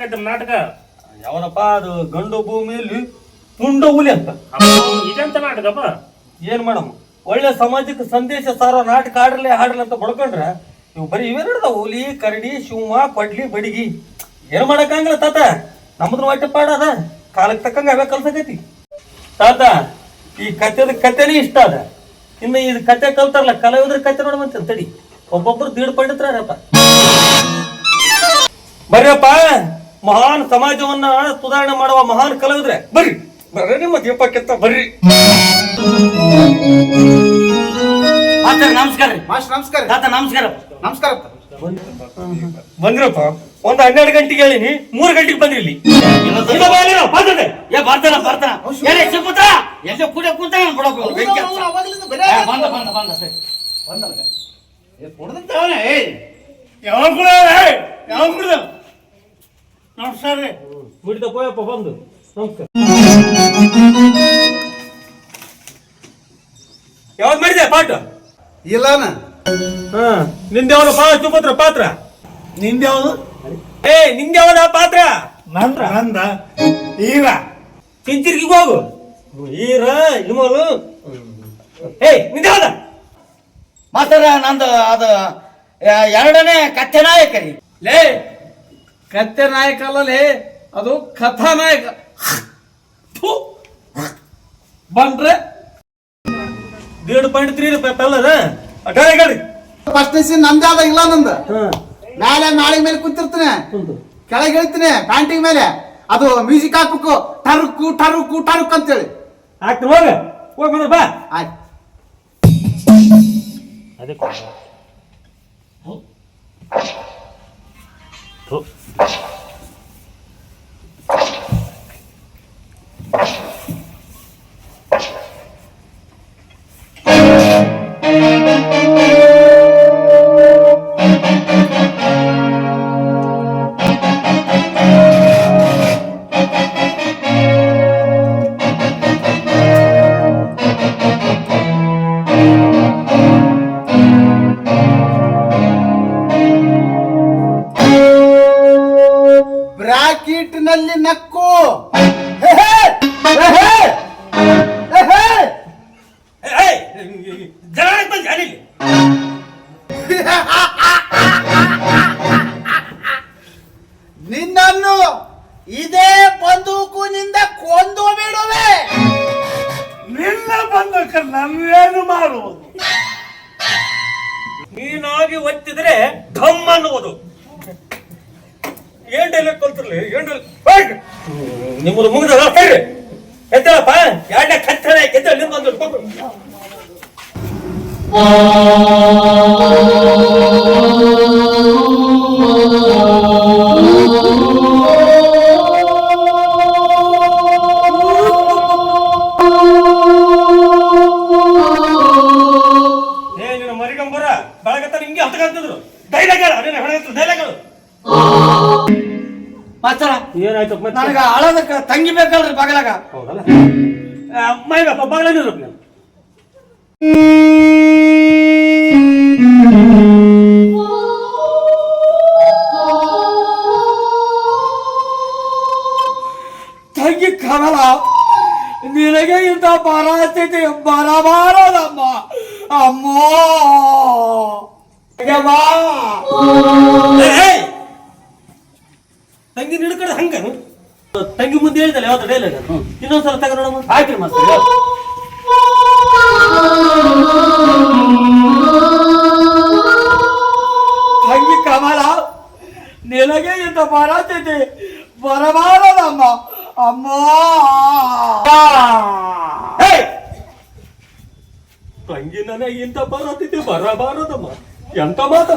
ಆಗೈತೆ ನಾಟಕ. ಯಾವನಪ್ಪ ಅದು ಗಂಡು ಭೂಮಿಯಲ್ಲಿ ಪುಂಡ ಹುಲಿ ಅಂತ. ಇದೆಂತ ನಾಟಕಪ್ಪ? ಏನ್ ಮಾಡಮ್ಮ, ಒಳ್ಳೆ ಸಮಾಜಕ್ಕೆ ಸಂದೇಶ ಸಾರೋ ನಾಟಕ ಆಡಲಿ ಅಂತ ಬಡ್ಕೊಂಡ್ರೆ ಇವು ಬರೀ ಇವೇ ನಡೆದ ಹುಲಿ ಕರಡಿ ಶಿವ ಕೊಡ್ಲಿ ಬಡಿಗಿ ಏನ್ ಮಾಡಕ್ಕಂಗಿಲ್ಲ ತಾತ. ನಮ್ಮದ್ರ ಹೊಟ್ಟೆ ಪಾಡದ ಕಾಲಕ್ಕೆ ತಕ್ಕಂಗ ಅವೇ ಕಲ್ಸಕೈತಿ ತಾತ. ಈ ಕತೆನೇ ಇಷ್ಟ ಅದ. ಇನ್ನು ಇದು ಕತೆ ಕಲ್ತಾರಲ್ಲ ಕಲಾವಿದ್ರ ಕತೆ ನೋಡ್ಬಂತ ತಡಿ. ಒಬ್ಬೊಬ್ರು ದೀಡ್ ಪಂಡಿತರಪ್ಪ. ಬರ್ರಿಯಪ್ಪ, ಮಹಾನ್ ಸಮಾಜವನ್ನ ಸುಧಾರಣೆ ಮಾಡುವ ಮಹಾನ್ ಕಲಾವಿದ್ರೆ ಬರ್ರಿ. ಬರ್ರಿ ನಿಮ್ಮ ದೀಪಕ್ಕೆತ್ತ ಬರ್ರಿ. ನಮಸ್ಕಾರ ನಮಸ್ಕಾರ ತಾತ. ನಮಸ್ಕಾರ ನಮಸ್ಕಾರ. ಬಂದ್ರಪ್ಪ, ಒಂದ್ 12 ಗಂಟೆಗೆ ಹೇಳಿನಿ, 3 ಗಂಟೆಗೆ ಬಂದ್ರಿ ಇಲ್ಲಿ. ಬರ್ತಾನ ಸಿಕ್ಕುತ್ತ ಎಲ್ಲ ಕೂಡ ಕೂತಾನ ನಮಸ್ಕಾರ ರೀ. ಬಿಡ್ತ ಪೋಯಪ್ಪ ಬಂದು. ನಮಸ್ಕಾರ. ಯಾವ್ದು ಮಾಡಿದೆ ಪಾಠ? ಇಲ್ಲಾನ ನಿಂದ್ಯಾವ್ದಪ್ಪ ಸುಪುತ್ರ ಪಾತ್ರ? ನಿಂದ್ಯಾವ್ದು? ನಿಂದ್ಯಾವ್ದ ಪಾತ್ರ? ನಂದ ಈರ. ಕಿಂಚಿರ್ಗಿಗೆ ಹೋಗು. ಈರ ಇಮಲು. ನಿಂದ್ಯಾವ್ದ? ಮಾಸ್ತರ ನಂದು ಅದು 2ನೇ ಕಥೆ ನಾಯಕ ರೀ. ಲೇ, ಕತ್ತೆ ನಾಯಕ ಅಲ್ಲಲೇ, ಅದು ಕಥಾನಾಯಕ. ಬಂದ್ರೆ ದೇಡ್ ಪಾಯಿಂಟ್ 3 ರೂಪಾಯಿ ಅಲ್ಲದ ಅಟಾರಿ. ಫಸ್ಟ್ ಸೀನ್ ನಂದಾದ ಇಲ್ಲ ನಂದ. ಮೇಲೆ ನಾಳೆ ಮೇಲೆ ಕುಂತಿರ್ತೀನಿ, ಕೆಳಗೆ ಹೇಳ್ತೀನಿ ಪ್ಯಾಂಟಿಂಗ್ ಮೇಲೆ. ಅದು ಮ್ಯೂಸಿಕ್ ಹಾಕ್ಬೇಕು, ಟರುಕು ಟರುಕು ಟರುಕ್ ಅಂತೇಳಿ ಆಗ್ತದೆ. ಹೋಗ ಬಂದ್ರ ಬಾ. ಆಯ್ತು. ಬ್ರಾಕೆಟ್ ನಲ್ಲಿ ನಕ್ಕು. ನಿನ್ನನ್ನು ಇದೇ ಬಂದೂಕಿನಿಂದ ಕೊಂದು ಬಿಡುವೆ. ನಿನ್ನ ಬಂದಕ ನನ್ನೇನು ಮಾಡುವುದು? ನೀನಾಗಿ ಒತ್ತಿದ್ರೆ ಧಮ್ ಅನ್ನುವುದು. ಏನ್ ಡೈಲಾಗ್ ಕಲ್ತಿರ್ಲಿ? ನಿಮ್ಮದು ಮುಗಿದ ಎದ್ದಳಪ್ಪ. 2ನೇ ಕತ್ತಲೆ ಎದ್ದ ನಿಮ್ಗೊಂದು ಮರಿಗಂಬರ ಬೆಳಗತ್ತ ನಿಮ್ಗೆ ಹತ್ಕಂತಿದ್ರು. ಡೈಲಾಗ್ ಹೇಳ, ಡೈಲಾಗ್ ಹೇಳು. ಮಾಸ್ತರ ಏನಾಯ್ತು? ನನಗ ಹಳದಕ್ಕ ತಂಗಿ ಬೇಕಲ್ರಿ ಬಗಲಾಗ. ಹೌದಲ್ಲ, ಮೈಗಪ್ಪ ಬಗಲಿದ್ರು. ತಂಗಿ ಕಮಲ, ನಿನಗೆ ಇಂಥ ಪರಿಸ್ಥಿತಿ ಬರಬಾರದಮ್ಮ. ಅಮ್ಮೋ ತಂಗಿ ನಿಡ್ಕಡೆ ಹಂಗ ತಂಗಿ ಮುಂದೆ ಹೇಳಿದಲ್ಲ ಯಾವ್ದು ಡೈಲಾಗ್? ಇನ್ನೊಂದ್ಸಲ ತಗ ನೋಡಮ್ಮ. ಆಯ್ತ್ರಿ ಮಾಸ್ತರ. ತಂಗಿ ಕಮಲ, ನಿನಗೆ ಇಂಥ ಪರಿಸ್ಥಿತಿ ಬರಬಾರದಮ್ಮ. ಅಮ್ಮೋ ತಂಗಿ ನನಗೆ ಇಂಥ ಬರತ್ತಿದ್ದೆ ಬರಬಾರದಮ್ಮ. ಎಂತ ಮಾತ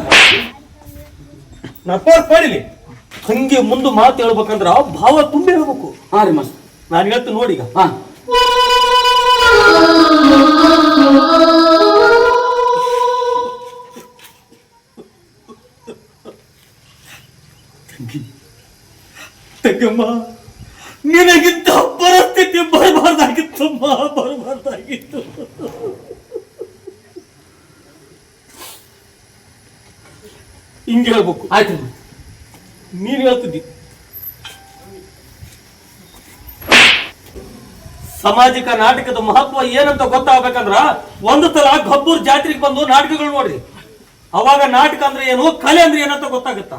ನಪ್ಪರ್ ಪಡಿಲಿ. ತಂಗಿ ಮುಂದೆ ಮಾತು ಹೇಳ್ಬೇಕಂದ್ರ ಭಾವ ತುಂಬಿ ಹೇಳ್ಬೇಕು. ಹಾ ರೀ ಮಾಸ್ತರ, ನಾನು ಹೇಳ್ತೀನಿ ನೋಡಿ. ಈಗ ಹಾ ತಂಗಮ್ಮ, ನಿನಗಿಂತ ಪರಿಸ್ಥಿತಿ ಬರಬಾರ್ದಾಗಿತ್ತಮ್ಮ, ಬರಬಾರ್ದಾಗಿತ್ತು. ಹಿಂಗೆ ಹೇಳ್ಬೇಕು. ಆಯ್ತು, ನೀನ್ ಹೇಳ್ತಿದ್ದಿ ಸಾಮಾಜಿಕ ನಾಟಕದ ಮಹತ್ವ ಏನಂತ ಗೊತ್ತಾಗ್ಬೇಕಂದ್ರ ಒಂದು ಸಲ ಗಬ್ಬೂರ್ ಜಾತ್ರೆಗೆ ಬಂದು ನಾಟಕಗಳು ನೋಡ್ರಿ. ಅವಾಗ ನಾಟಕ ಅಂದ್ರೆ ಏನು, ಕಲೆ ಅಂದ್ರೆ ಏನಂತ ಗೊತ್ತಾಗುತ್ತ.